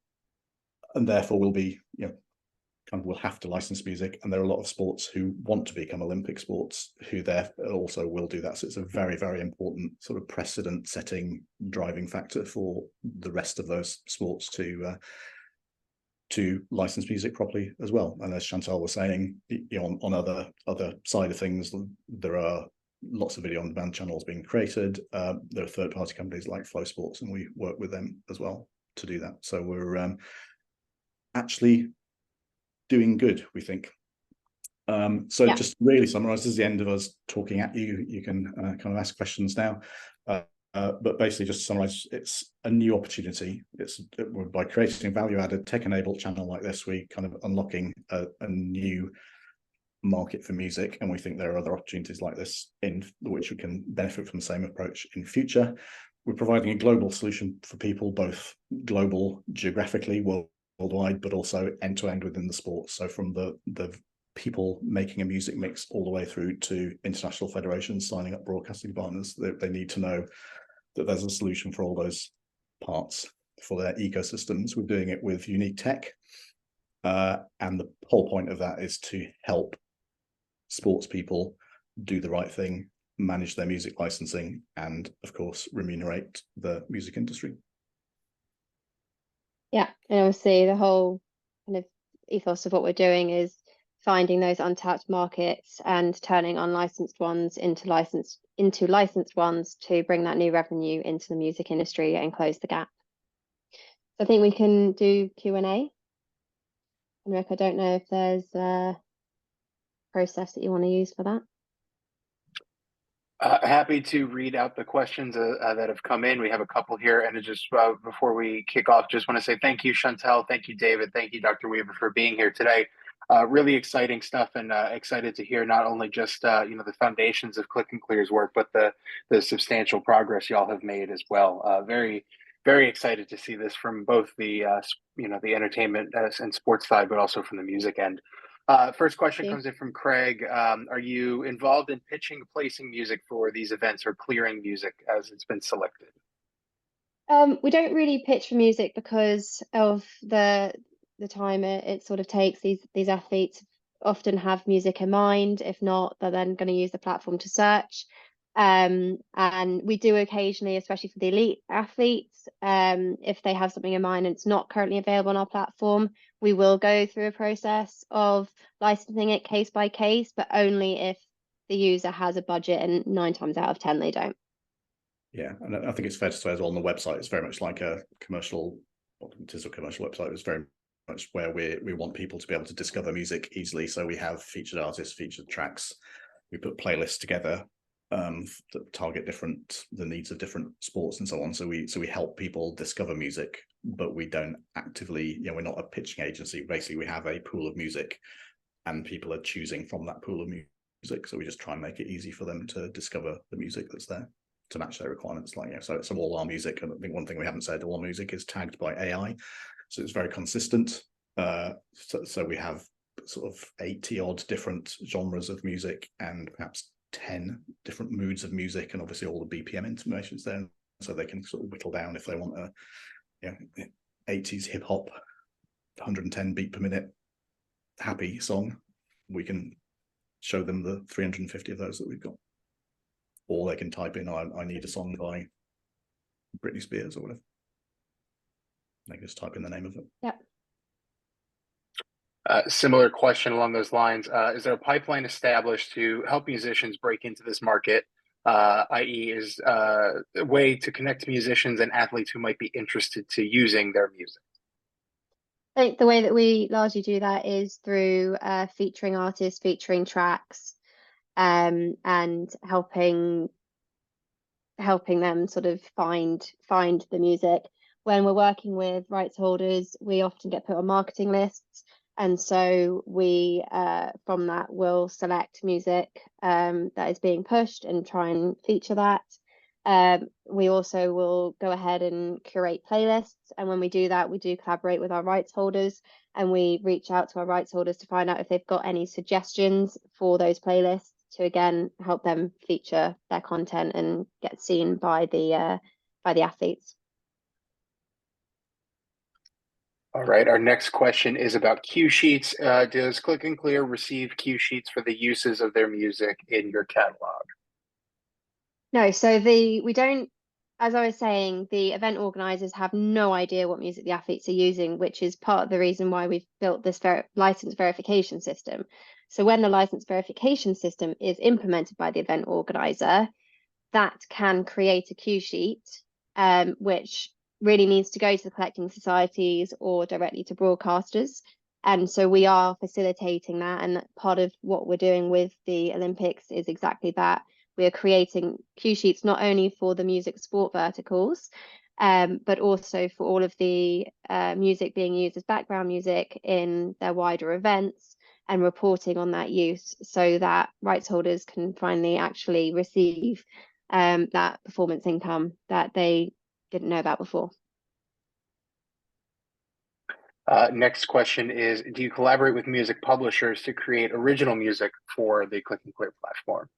therefore will be, kind of will have to license music. And there are a lot of sports who want to become Olympic sports who therefore also will do that. So it's a very, very important sort of precedent setting driving factor for the rest of those sports to license music properly as well. And as Chantal was saying, on other side of things, there are lots of video on demand channels being created. There are third-party companies like Flow Sports, and we work with them as well to do that. So we're actually doing good, we think. So yeah. Just really summarize, this is the end of us talking at you. You can kind of ask questions now. But basically, just to summarize, it's a new opportunity. By creating a value-added, tech-enabled channel like this, we kind of unlocking a new market for music, and we think there are other opportunities like this in which we can benefit from the same approach in future. We're providing a global solution for people, both global geographically, worldwide, but also end-to-end within the sport. So from the people making a music mix all the way through to international federations signing up broadcasting partners, they need to know that there's a solution for all those parts for their ecosystems. We're doing it with unique tech. And the whole point of that is to help sports people do the right thing, manage their music licensing, and of course, remunerate the music industry. Yeah, and obviously the whole kind of ethos of what we're doing is finding those untapped markets and turning unlicensed ones into licensed ones to bring that new revenue into the music industry and close the gap. So I think we can do Q&A. And Rick, I don't know if there's a process that you want to use for that. Happy to read out the questions that have come in. We have a couple here, and just before we kick off, just want to say thank you, Chantal, thank you, David, thank you, Dr. Weaver, for being here today. Really exciting stuff, and excited to hear not only just the foundations of Click and Clear's work, but the substantial progress y'all have made as well. Very, very excited to see this from both the the entertainment and sports side, but also from the music end. First question comes in from Craig. Are you involved in pitching, placing music for these events, or clearing music as it's been selected? We don't really pitch for music because of the time it sort of takes. These athletes often have music in mind. If not, they're then going to use the platform to search. And we do occasionally, especially for the elite athletes, if they have something in mind and it's not currently available on our platform, we will go through a process of licensing it case by case, but only if the user has a budget, and 9 times out of 10 they don't. Yeah, and I think it's fair to say as well on the website, it's very much like a commercial, it is a commercial website. It's very much where we want people to be able to discover music easily. So we have featured artists, featured tracks. We put playlists together that target the needs of different sports and so on. So we help people discover music, but we don't actively, we're not a pitching agency. Basically, we have a pool of music, and people are choosing from that pool of music. So we just try and make it easy for them to discover the music that's there to match their requirements. So all our music, and I think one thing we haven't said, all our music is tagged by AI, so it's very consistent. So we have sort of 80 odd different genres of music, and perhaps 10 different moods of music, and obviously all the BPM information is there, so they can sort of whittle down if they want a 80s hip hop, 110 beat per minute happy song. We can show them the 350 of those that we've got. Or they can type in, I need a song by Britney Spears or whatever. They can just type in the name of it. Yep. Similar question along those lines. Is there a pipeline established to help musicians break into this market, i.e. is a way to connect musicians and athletes who might be interested to using their music? I think the way that we largely do that is through featuring artists, featuring tracks, and helping them sort of find the music. When we're working with rights holders, we often get put on marketing lists, and so we from that will select music that is being pushed and try and feature that. We also will go ahead and curate playlists. And when we do that, we do collaborate with our rights holders, and we reach out to our rights holders to find out if they've got any suggestions for those playlists to, again, help them feature their content and get seen by the athletes. All right, our next question is about cue sheets. Does Click and Clear receive cue sheets for the uses of their music in your catalog? No, so we don't, as I was saying, the event organizers have no idea what music the athletes are using, which is part of the reason why we've built this license verification system. So when the license verification system is implemented by the event organizer, that can create a cue sheet, which really needs to go to the collecting societies or directly to broadcasters. And so we are facilitating that. And part of what we're doing with the Olympics is exactly that. We are creating cue sheets not only for the music sport verticals, but also for all of the music being used as background music in their wider events, and reporting on that use so that rights holders can finally actually receive that performance income that they didn't know about before. Next question is, do you collaborate with music publishers to create original music for the Click and Clear platform?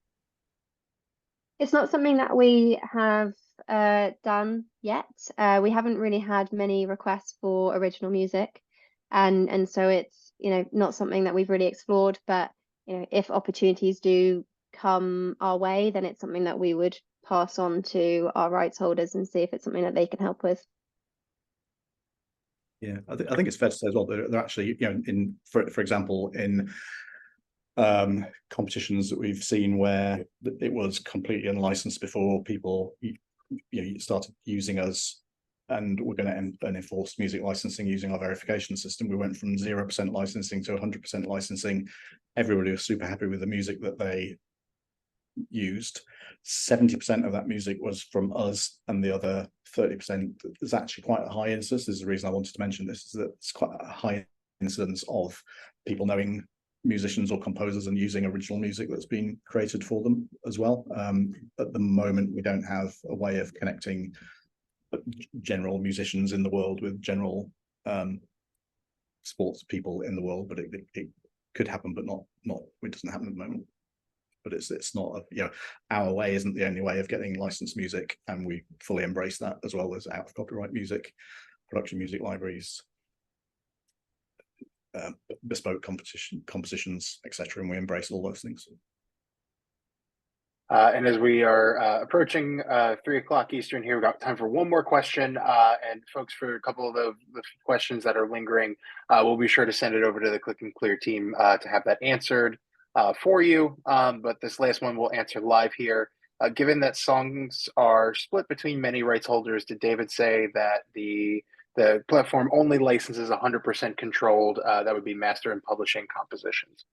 It's not something that we have done yet. We haven't really had many requests for original music, and so it's, you know, not something that we've really explored. But, you know, if opportunities do come our way, then it's something that we would pass on to our rights holders and see if it's something that they can help with. Yeah, I think it's fair to say as well that they're actually, you know, for example, in competitions that we've seen where it was completely unlicensed before, people you started using us, and we're going to enforce music licensing using our verification system. We went from 0% licensing to 100% licensing. Everybody was super happy with the music that they used. 70% of that music was from us, and the other 30% is actually quite a high incidence. This is the reason I wanted to mention this, is that it's quite a high incidence of people knowing musicians or composers and using original music that's been created for them as well. At the moment, we don't have a way of connecting general musicians in the world with general sports people in the world, but it could happen, but not it doesn't happen at the moment. But it's not, you know, our way isn't the only way of getting licensed music, and we fully embrace that, as well as out of copyright music, production music libraries, bespoke compositions, etc. And we embrace all those things. And as we are approaching 3 o'clock Eastern here, we've got time for one more question. And folks, for a couple of the questions that are lingering, we'll be sure to send it over to the Click and Clear team to have that answered for you. But this last one we'll answer live here. Given that songs are split between many rights holders, did David say that the platform only licenses 100% controlled, that would be master and publishing compositions?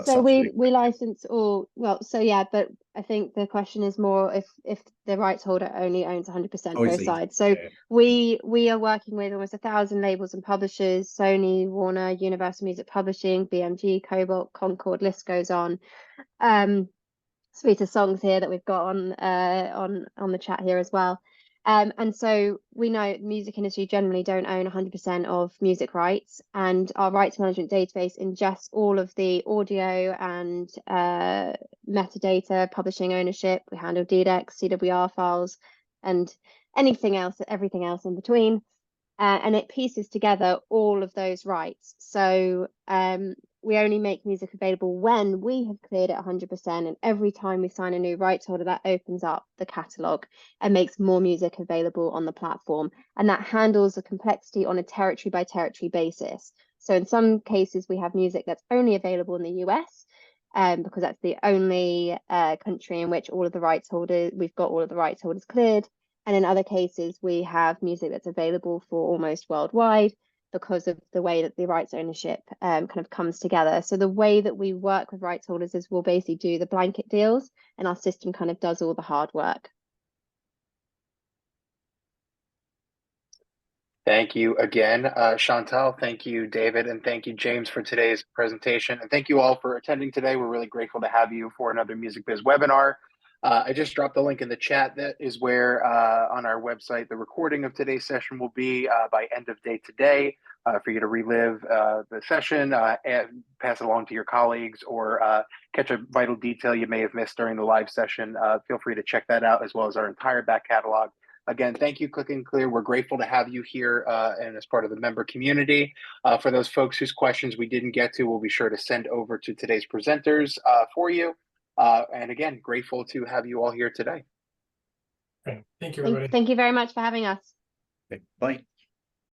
So we license all, well, so yeah, but I think the question is more if the rights holder only owns 100% both sides. So yeah. We are working with almost 1,000 labels and publishers: Sony, Warner, Universal Music Publishing, BMG, Cobalt, Concord, list goes on. Suite of songs here that we've got on the chat here as well. And so we know the music industry generally don't own 100% of music rights, and our rights management database ingests all of the audio and metadata, publishing ownership. We handle DDEX, CWR files, and everything else in between. And it pieces together all of those rights. So we only make music available when we have cleared it 100%. And every time we sign a new rights holder, that opens up the catalogue and makes more music available on the platform. And that handles the complexity on a territory by territory basis. So in some cases, we have music that's only available in the US, because that's the only country in which all of the rights holders, we've got all of the rights holders cleared. And in other cases, we have music that's available for almost worldwide because of the way that the rights ownership kind of comes together. So the way that we work with rights holders is we'll basically do the blanket deals, and our system kind of does all the hard work. Thank you again, Chantal. Thank you, David, and thank you, James, for today's presentation. And thank you all for attending today. We're really grateful to have you for another Music Biz webinar. I just dropped the link in the chat. That is where on our website the recording of today's session will be by end of day today, for you to relive the session, and pass it along to your colleagues, or catch a vital detail you may have missed during the live session. Feel free to check that out, as well as our entire back catalog. Again, thank you, Click and Clear. We're grateful to have you here and as part of the member community. For those folks whose questions we didn't get to, we'll be sure to send over to today's presenters for you. And again, grateful to have you all here today. Okay. Thank you, everybody. Thank you very much for having us. Okay, bye.